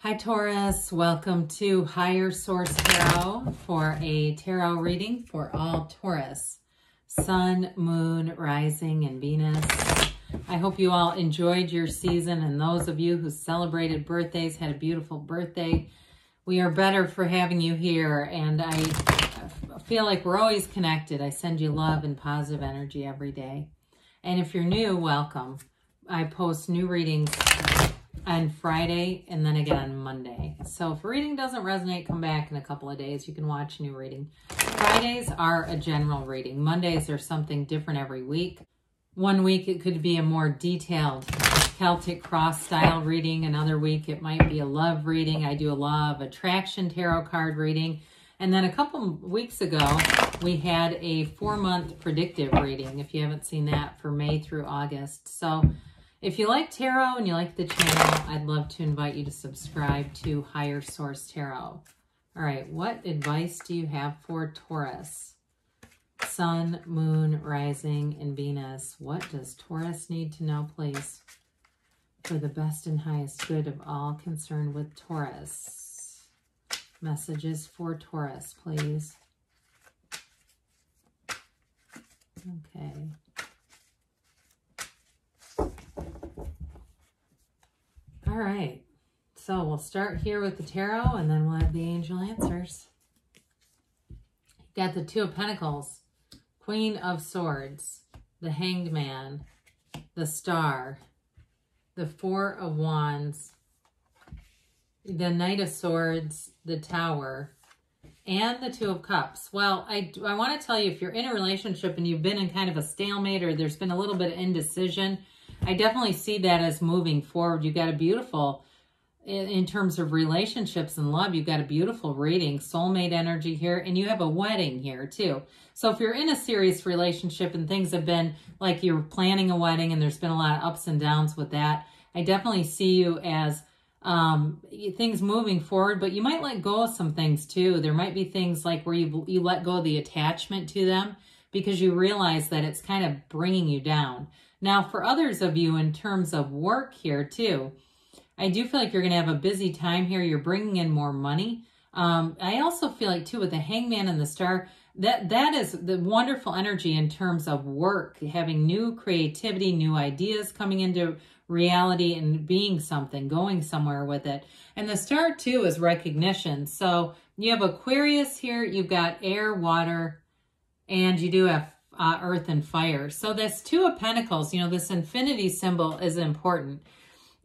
Hi Taurus, welcome to Higher Source Tarot for a tarot reading for all Taurus, Sun, Moon, Rising, and Venus. I hope you all enjoyed your season, and those of you who celebrated birthdays had a beautiful birthday. We are better for having you here, and I feel like we're always connected. I send you love and positive energy every day. And if you're new, welcome. I post new readings on Friday and then again on Monday. So if a reading doesn't resonate, come back in a couple of days. You can watch a new reading. Fridays are a general reading. Mondays are something different every week. One week it could be a more detailed Celtic cross style reading. Another week it might be a love reading. I do a law of attraction tarot card reading. And then a couple weeks ago, we had a 4-month predictive reading, if you haven't seen that, for May through August. So if you like tarot and you like the channel, I'd love to invite you to subscribe to Higher Source Tarot. All right, what advice do you have for Taurus? Sun, Moon, Rising, and Venus. What does Taurus need to know, please, for the best and highest good of all concerned with Taurus? Messages for Taurus, please. Okay. All right, so we'll start here with the tarot, and then we'll have the angel answers. You've got the Two of Pentacles, Queen of Swords, the Hanged Man, the Star, the Four of Wands, the Knight of Swords, the Tower, and the Two of Cups. Well, I want to tell you, if you're in a relationship and you've been in kind of a stalemate, or there's been a little bit of indecision, I definitely see that as moving forward. You've got a beautiful, in terms of relationships and love, you've got a beautiful reading, soulmate energy here, and you have a wedding here too. So if you're in a serious relationship and things have been like you're planning a wedding and there's been a lot of ups and downs with that, I definitely see you as things moving forward, but you might let go of some things too. There might be things like where you let go of the attachment to them because you realize that it's kind of bringing you down. Now, for others of you, in terms of work here too, I do feel like you're going to have a busy time here. You're bringing in more money. I also feel like too, with the Hangman and the Star, that is the wonderful energy in terms of work, having new creativity, new ideas coming into reality and being something, going somewhere with it. And the Star too is recognition. So you have Aquarius here, you've got air, water, and you do have earth and fire. So this Two of Pentacles, you know, this infinity symbol is important.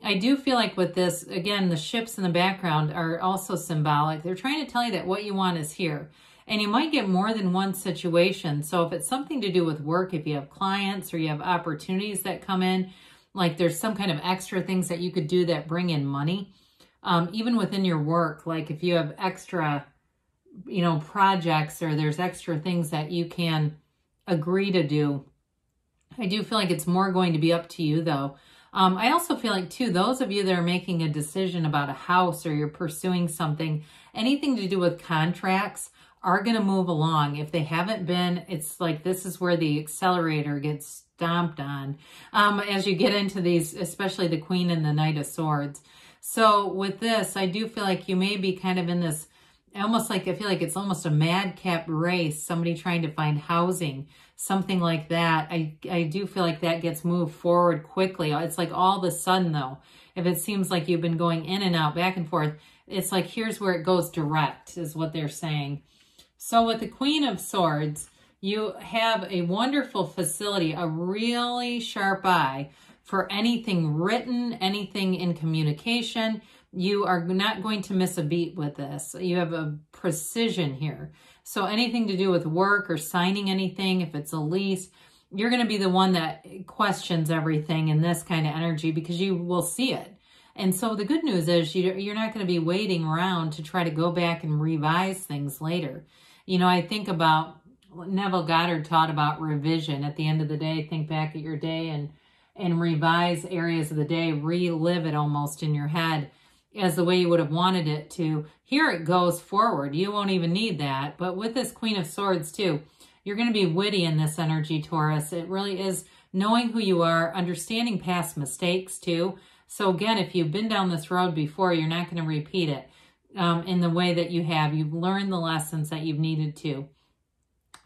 I do feel like with this, again, the ships in the background are also symbolic. They're trying to tell you that what you want is here. And you might get more than one situation. So if it's something to do with work, if you have clients or you have opportunities that come in, like there's some kind of extra things that you could do that bring in money, even within your work, like if you have extra, you know, projects, or there's extra things that you can agree to do. I do feel like it's more going to be up to you though. I also feel like too, those of you that are making a decision about a house, or you're pursuing something, anything to do with contracts are going to move along. If they haven't been, it's like this is where the accelerator gets stomped on as you get into these, especially the Queen and the Knight of Swords. So with this, I do feel like you may be kind of in this, almost like, I feel like it's almost a madcap race, somebody trying to find housing, something like that. I do feel like that gets moved forward quickly. It's like all of a sudden though, if it seems like you've been going in and out, back and forth, it's like here's where it goes direct, is what they're saying. So with the Queen of Swords, you have a wonderful facility, a really sharp eye for anything written, anything in communication. You are not going to miss a beat with this. You have a precision here. So anything to do with work or signing anything, if it's a lease, you're going to be the one that questions everything in this kind of energy because you will see it. And so the good news is you're not going to be waiting around to try to go back and revise things later. You know, I think about Neville Goddard taught about revision. At the end of the day, think back at your day and revise areas of the day, relive it almost in your head as the way you would have wanted it to. Here it goes forward. You won't even need that. But with this Queen of Swords too, you're going to be witty in this energy, Taurus. It really is knowing who you are, understanding past mistakes too. So again, if you've been down this road before, you're not going to repeat it in the way that you have. You've learned the lessons that you've needed to.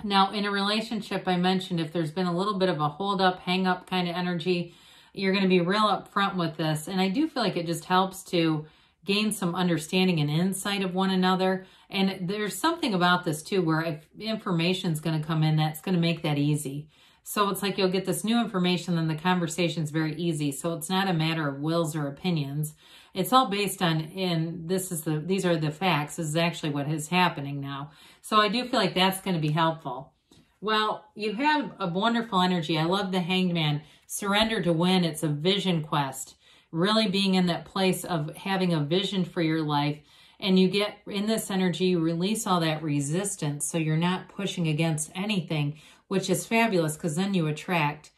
Now, in a relationship, I mentioned if there's been a little bit of a hold up, hang up kind of energy, you're going to be real upfront with this. And I do feel like it just helps to gain some understanding and insight of one another. And there's something about this too, where if information's going to come in, that's going to make that easy. So it's like you'll get this new information and the conversation's very easy. So it's not a matter of wills or opinions. It's all based on, and these are the facts. This is actually what is happening now. So I do feel like that's going to be helpful. Well, you have a wonderful energy. I love the Hanged Man. Surrender to win. It's a vision quest. Really being in that place of having a vision for your life. And you get in this energy, you release all that resistance. So you're not pushing against anything, which is fabulous because then you attract.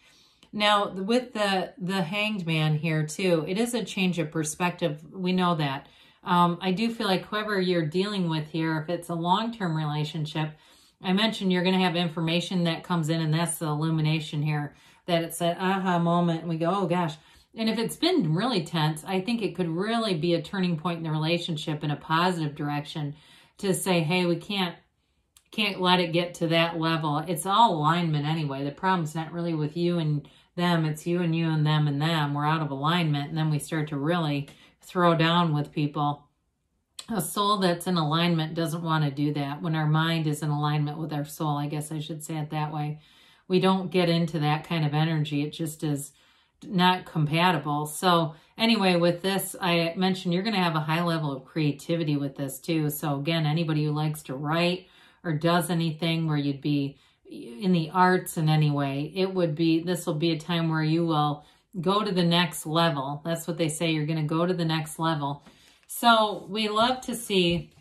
Now, with the Hanged Man here too, it is a change of perspective. We know that. I do feel like whoever you're dealing with here, if it's a long-term relationship, I mentioned you're going to have information that comes in, and that's the illumination here, that it's that aha moment, and we go, oh gosh. And if it's been really tense, I think it could really be a turning point in the relationship in a positive direction to say, hey, we can't let it get to that level. It's all alignment anyway. The problem's not really with you and them. It's you and you and them and them. We're out of alignment, and then we start to really throw down with people. A soul that's in alignment doesn't want to do that. When our mind is in alignment with our soul, I guess I should say it that way, we don't get into that kind of energy. It just is not compatible. So anyway, with this, I mentioned you're going to have a high level of creativity with this too. So again, anybody who likes to write or does anything where you'd be in the arts in any way, this will be a time where you will go to the next level. That's what they say. You're going to go to the next level. So we love to see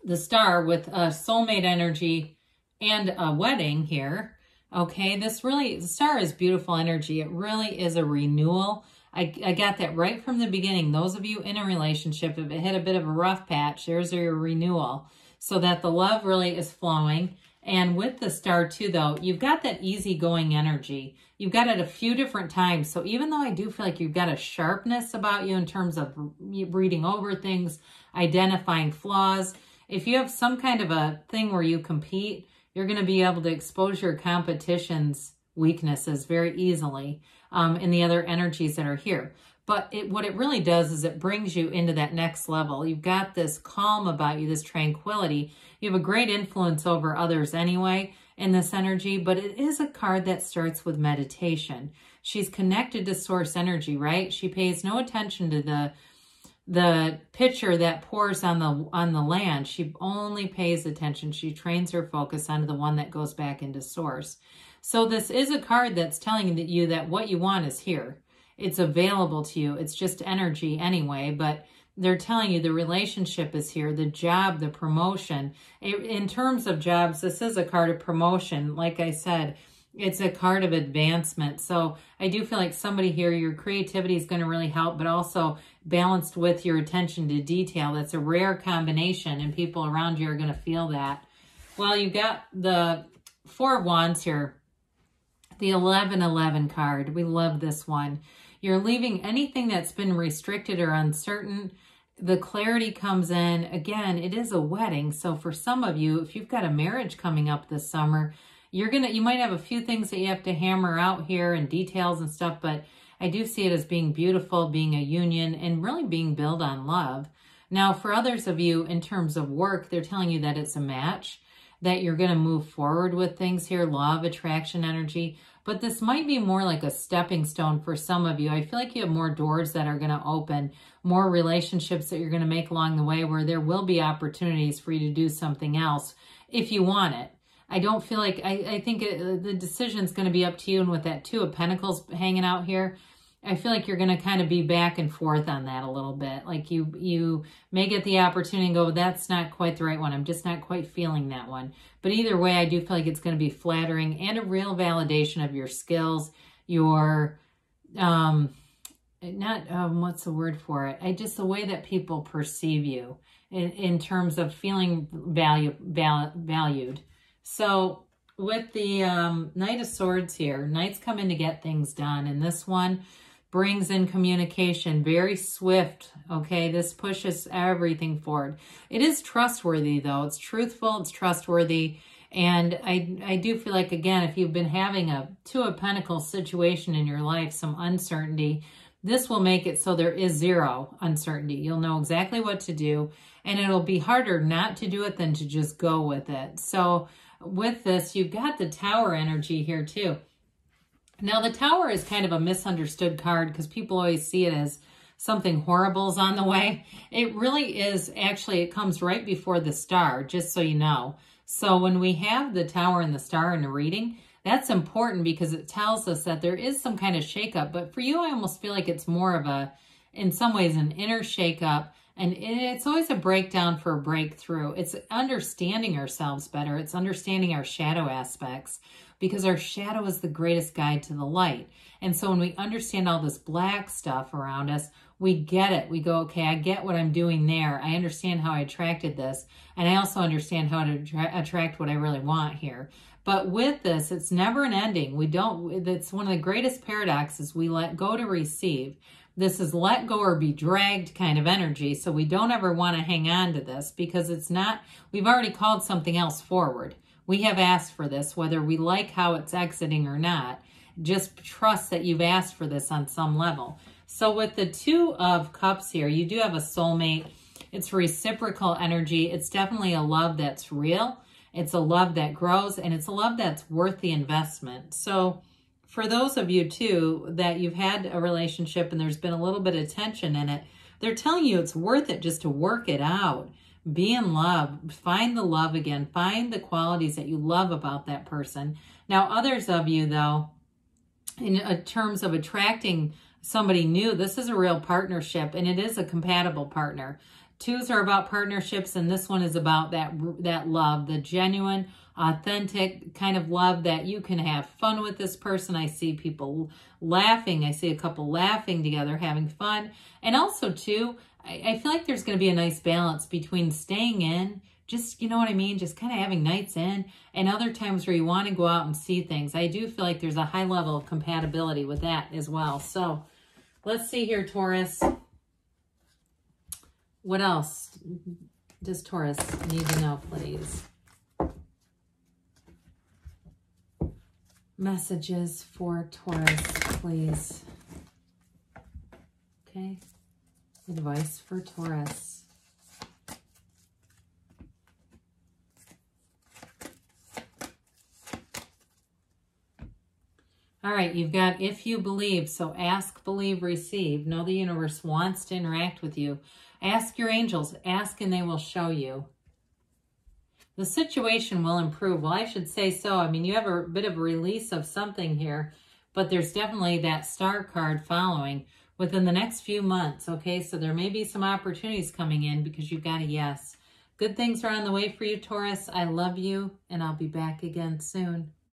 the star with a soulmate energy and a wedding here. Okay, the star is beautiful energy. It really is a renewal. I got that right from the beginning. Those of you in a relationship, if it hit a bit of a rough patch, there's your renewal. So that the love really is flowing. And with the star too, though, you've got that easygoing energy. You've got it a few different times. So even though I do feel like you've got a sharpness about you in terms of reading over things, identifying flaws, if you have some kind of a thing where you compete, you're going to be able to expose your competition's weaknesses very easily in the other energies that are here. But what it really does is it brings you into that next level. You've got this calm about you, this tranquility. You have a great influence over others anyway in this energy, but it is a card that starts with meditation. She's connected to source energy, right? She pays no attention to the pitcher that pours on the land. She only pays attention. She trains her focus onto the one that goes back into source. So this is a card that's telling you that what you want is here. It's available to you. It's just energy anyway, but they're telling you the relationship is here, the job, the promotion. In terms of jobs, this is a card of promotion. Like I said, it's a card of advancement. So I do feel like somebody here, your creativity is going to really help, but also balanced with your attention to detail. That's a rare combination, and people around you are going to feel that. Well, you've got the Four of Wands here, the 1111 card. We love this one. You're leaving anything that's been restricted or uncertain. The clarity comes in. Again, it is a wedding. So for some of you, if you've got a marriage coming up this summer, you might have a few things that you have to hammer out here and details and stuff, but I do see it as being beautiful, being a union, and really being built on love. Now, for others of you, in terms of work, they're telling you that it's a match, that you're going to move forward with things here, law of attraction energy. But this might be more like a stepping stone for some of you. I feel like you have more doors that are going to open, more relationships that you're going to make along the way where there will be opportunities for you to do something else if you want it. I don't feel like, I think the decision's going to be up to you. And with that Two of Pentacles hanging out here, I feel like you're going to kind of be back and forth on that a little bit. Like you may get the opportunity and go, that's not quite the right one. I'm just not quite feeling that one. But either way, I do feel like it's going to be flattering and a real validation of your skills, your, what's the word for it? Just the way that people perceive you in terms of feeling valued. So with the Knight of Swords here, Knights come in to get things done. And this one, brings in communication, very swift, okay? This pushes everything forward. It is trustworthy, though. It's truthful, it's trustworthy, and I do feel like, again, if you've been having a Two of Pentacles situation in your life, some uncertainty, this will make it so there is zero uncertainty. You'll know exactly what to do, and it'll be harder not to do it than to just go with it. So with this, you've got the Tower energy here, too. Now, the Tower is kind of a misunderstood card because people always see it as something horrible is on the way. It really is, actually, it comes right before the Star, just so you know. So when we have the Tower and the Star in a reading, that's important because it tells us that there is some kind of shakeup. But for you, I almost feel like it's more of a, in some ways, an inner shakeup. And it's always a breakdown for a breakthrough. It's understanding ourselves better. It's understanding our shadow aspects, because our shadow is the greatest guide to the light. And so when we understand all this black stuff around us, we get it. We go, okay, I get what I'm doing there. I understand how I attracted this. And I also understand how to attract what I really want here. But with this, it's never an ending. It's one of the greatest paradoxes. We let go to receive. This is let go or be dragged kind of energy. So we don't ever want to hang on to this because it's not, we've already called something else forward. We have asked for this, whether we like how it's exiting or not. Just trust that you've asked for this on some level. So with the Two of Cups here, you do have a soulmate. It's reciprocal energy. It's definitely a love that's real. It's a love that grows, and it's a love that's worth the investment. So for those of you, too, that you've had a relationship and there's been a little bit of tension in it, they're telling you it's worth it just to work it out. Be in love. Find the love again. Find the qualities that you love about that person. Now, others of you, though, in terms of attracting somebody new, this is a real partnership, and it is a compatible partner. Twos are about partnerships, and this one is about that love, the genuine, authentic kind of love that you can have fun with this person. I see people laughing. I see a couple laughing together, having fun. And also, too, I feel like there's going to be a nice balance between staying in, just, you know what I mean, just kind of having nights in, and other times where you want to go out and see things. I do feel like there's a high level of compatibility with that as well. So let's see here, Taurus. What else does Taurus need to know, please? Messages for Taurus, please. Okay. Advice for Taurus. All right, you've got if you believe. So ask, believe, receive. Know the universe wants to interact with you. Ask your angels. Ask and they will show you. The situation will improve. Well, I should say so. I mean, you have a bit of a release of something here, but there's definitely that Star card following within the next few months, okay? So there may be some opportunities coming in because you've got a yes. Good things are on the way for you, Taurus. I love you, and I'll be back again soon.